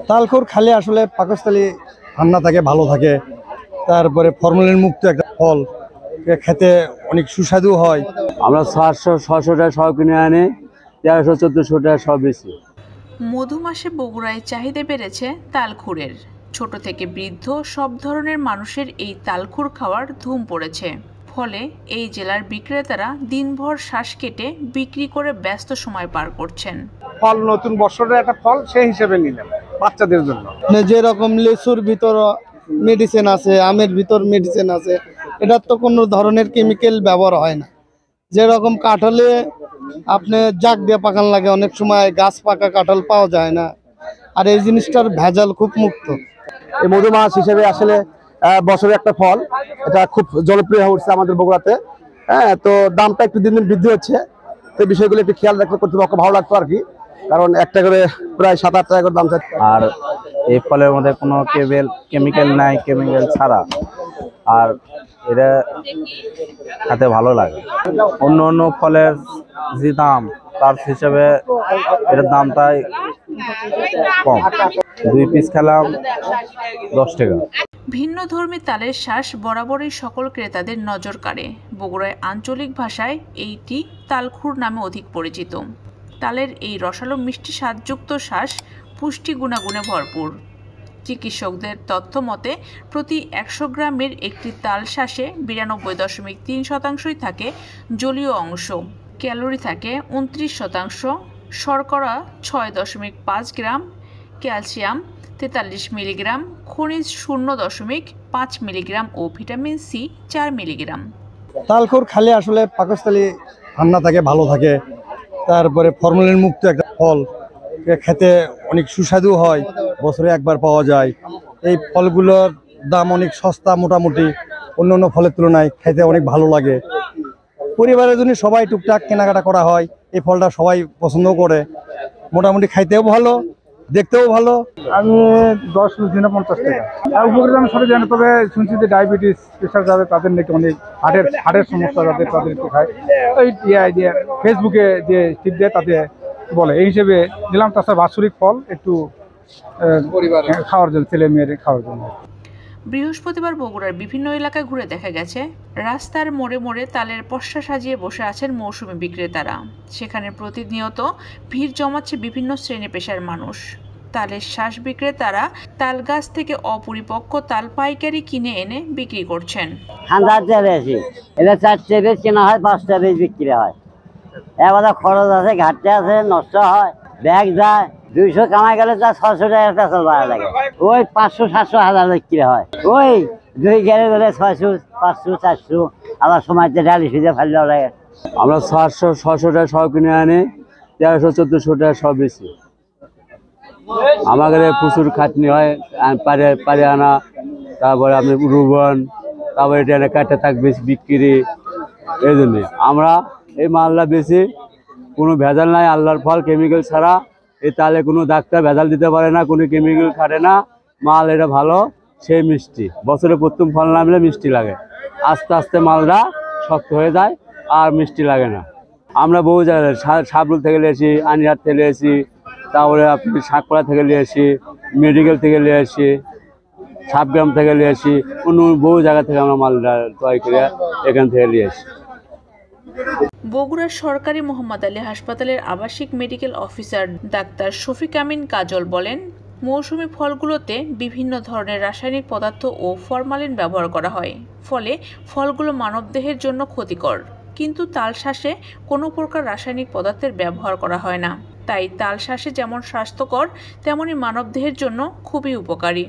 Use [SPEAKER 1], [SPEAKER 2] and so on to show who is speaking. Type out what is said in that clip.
[SPEAKER 1] তালকুর খালে আসলে পাকস্থলী ঠান্ডা থাকে, ভালো থাকে। তারপরে ফরমালিন মুক্ত একটা ফল, খেতে অনেক সুস্বাদু হয়।
[SPEAKER 2] আমরা 700-600 টাকা সব কিনে আনি, 1300-1400 টাকা সব বেশি।
[SPEAKER 3] মধু মাসে বগুড়ায় চাহিদা বেড়েছে তালখুরের। ছোট থেকে বৃদ্ধ সব ধরনের মানুষের এই তালখুর খাওয়ার ধুম পড়েছে। ফলে এই জেলার বিক্রেতারা দিনভর শ্বাস কেটে বিক্রি করে ব্যস্ত সময় পার করছেন।
[SPEAKER 4] ফল নতুন বছরের একটা ফল সেই হিসেবে নিলাম বাচ্চাদের জন্য।
[SPEAKER 1] যেরকম লেচুর ভিতর মেডিসিন আছে, আমের ভিতর মেডিসিন আছে, এটার তো কোনো ধরনের কেমিক্যাল ব্যবহার হয় না। যেরকম কাঁঠালে আপনি জাগ দিয়ে পাকান লাগে, অনেক সময় গাছ পাকা কাঁঠাল পাওয়া যায় না। আর এই জিনিসটার ভেজাল খুব মুক্ত।
[SPEAKER 5] এই মধু মাছ হিসেবে আসলে বছরের একটা ফল, এটা খুব জনপ্রিয় হচ্ছে আমাদের বগুড়াতে। হ্যাঁ, তো দামটা একটু দিন দিন বৃদ্ধি হচ্ছে, তো বিষয়গুলো একটু খেয়াল রাখলে কর্তৃপক্ষ ভালো লাগতো আর কি। কারণ একটা করে প্রায় 7-8 টাকা করে দাম চাচ্ছে।
[SPEAKER 2] আর এই ফলের মধ্যে কোনো কেমিক্যাল নাই, কেমিক্যাল ছাড়া। আর এটা খেতে ভালো লাগে। অন্য অন্য ফলের যে দাম তার হিসেবে এটার দামটাই কম। 2 পিস খেলাম 10 টাকা।
[SPEAKER 3] ভিন্ন ধর্মী তালের শ্বাস বরাবরই সকল ক্রেতাদের নজর কাড়ে। বগুড়ায় আঞ্চলিক ভাষায় এইটি তালখুর নামে অধিক পরিচিত। তালের এই রসালো মিষ্টি স্বাদযুক্ত শ্বাস পুষ্টি গুণাগুণে ভরপুর। চিকিৎসকদের তথ্য মতে প্রতি 100 গ্রামের একটি তাল শ্বাসে 92.3% থাকে জলীয় অংশ, ক্যালোরি থাকে 29%, শর্করা 6.5 গ্রাম, ক্যালসিয়াম 43 মিলিগ্রাম, খনিজ 0.5 মিলিগ্রাম ও ভিটামিন সি 4 মিলিগ্রাম।
[SPEAKER 1] তালকুর খালে আসলে পাকস্থলী ঠান্ডা থাকে, ভালো থাকে। তারপরে ফরমালিন মুক্ত একটা ফল, খেতে অনেক সুস্বাদু হয়, বছরে একবার পাওয়া যায়। এই ফলগুলোর দাম অনেক সস্তা, মোটামুটি অন্য অন্য ফলের তুলনায় খেতে অনেক ভালো লাগে। পরিবারের জন্য সবাই টুকটাক কেনাকাটা করা হয়। এই ফলটা সবাই পছন্দও করে, মোটামুটি খাইতেও ভালো, দেখতেও ভালো।
[SPEAKER 4] আমি 10 পিস 50 টাকা। আর উপকৃত আমি সরে জানি, তবে শুনছি যে ডায়াবেটিস, প্রেশার যাদের তাদের নাকি অনেক হার্টের সমস্যা যাদের, তাদের একটু খায়। ওই ফেসবুকে যে টিপ দেয় তাতে বলে, এই হিসেবে নিলাম। তাছাড়া বাৎসরিক ফল একটু খাওয়ার জন্য, ছেলে মেয়ের খাওয়ার জন্য।
[SPEAKER 3] বৃহস্পতিবার বগুড়ার বিভিন্ন এলাকায় ঘুরে দেখা গেছে রাস্তার মোড়ে মোড়ে তালের পসরা সাজিয়ে বসে আছেন মৌসুমী বিক্রেতারা। সেখানে প্রতিনিয়ত ভিড় জমাচ্ছে বিভিন্ন শ্রেণী পেশার মানুষ। তালের শ্বাস বিক্রেতারা তাল গাছ থেকে অপরিপক্ক তাল পাইকারি কিনে এনে বিক্রি করছেন।
[SPEAKER 6] এটা 4 পিস কেনা হয়, 5 পিস বিক্রি হয়। এবার খরচ আছে, ঘাটতে আছে, নষ্ট হয়, ব্যাগ যায়। 200 কামাই গেলে তার 600 টাকা পেছল ভাড়া লাগে। ওই 500-700-1000 বিক্রি হয়। ওই 2 গেলে গেলে 600-500-400, আবার সময়তে ডালি সুদে ফাইলেও লাগে।
[SPEAKER 2] আমরা 700-600 টাকা সব কিনে আনি, 1300-1400 টাকা সব বেশি। আমাদের প্রচুর খাটনি হয়, পারে আনা, তারপরে আপনি রুবন, তারপরে এটা কাটতে থাকবে বিক্রি। এই জন্যে আমরা এই মালটা বেশি, কোনো ভেজাল নাই, আল্লাহর ফল, কেমিক্যাল ছাড়া। এই তালে কোনো ডাক্তার ভেজাল দিতে পারে না, কোনো কেমিক্যাল খাটে না। মাল এটা ভালো, সেই মিষ্টি। বছরে প্রথম ফল নামলে মিষ্টি লাগে, আস্তে আস্তে মালটা শক্ত হয়ে যায় আর মিষ্টি লাগে না। আমরা বহু জায়গায় সাবরুল থেকে নিয়ে আসি, আনিহাট থেকে নিয়ে আসি, তারপরে আপনি শাকপাড়া থেকে নিয়ে আসি, মেডিকেল থেকে নিয়ে আসি, সাবগ্রাম থেকে নিয়ে আসি, অন্য বহু জায়গা থেকে আমরা মালটা তৈরি করে এখান থেকে নিয়ে আসি।
[SPEAKER 3] বগুড়ার সরকারি মোহাম্মদ আলী হাসপাতালের আবাসিক মেডিকেল অফিসার ডাক্তার শফিক আমিন কাজল বলেন, মৌসুমী ফলগুলোতে বিভিন্ন ধরনের রাসায়নিক পদার্থ ও ফরমালিন ব্যবহার করা হয়, ফলে ফলগুলো মানবদেহের জন্য ক্ষতিকর। কিন্তু তাল শ্বাসে কোনো প্রকার রাসায়নিক পদার্থের ব্যবহার করা হয় না, তাই তাল শ্বাসে যেমন স্বাস্থ্যকর তেমনি মানবদেহের জন্য খুবই উপকারী।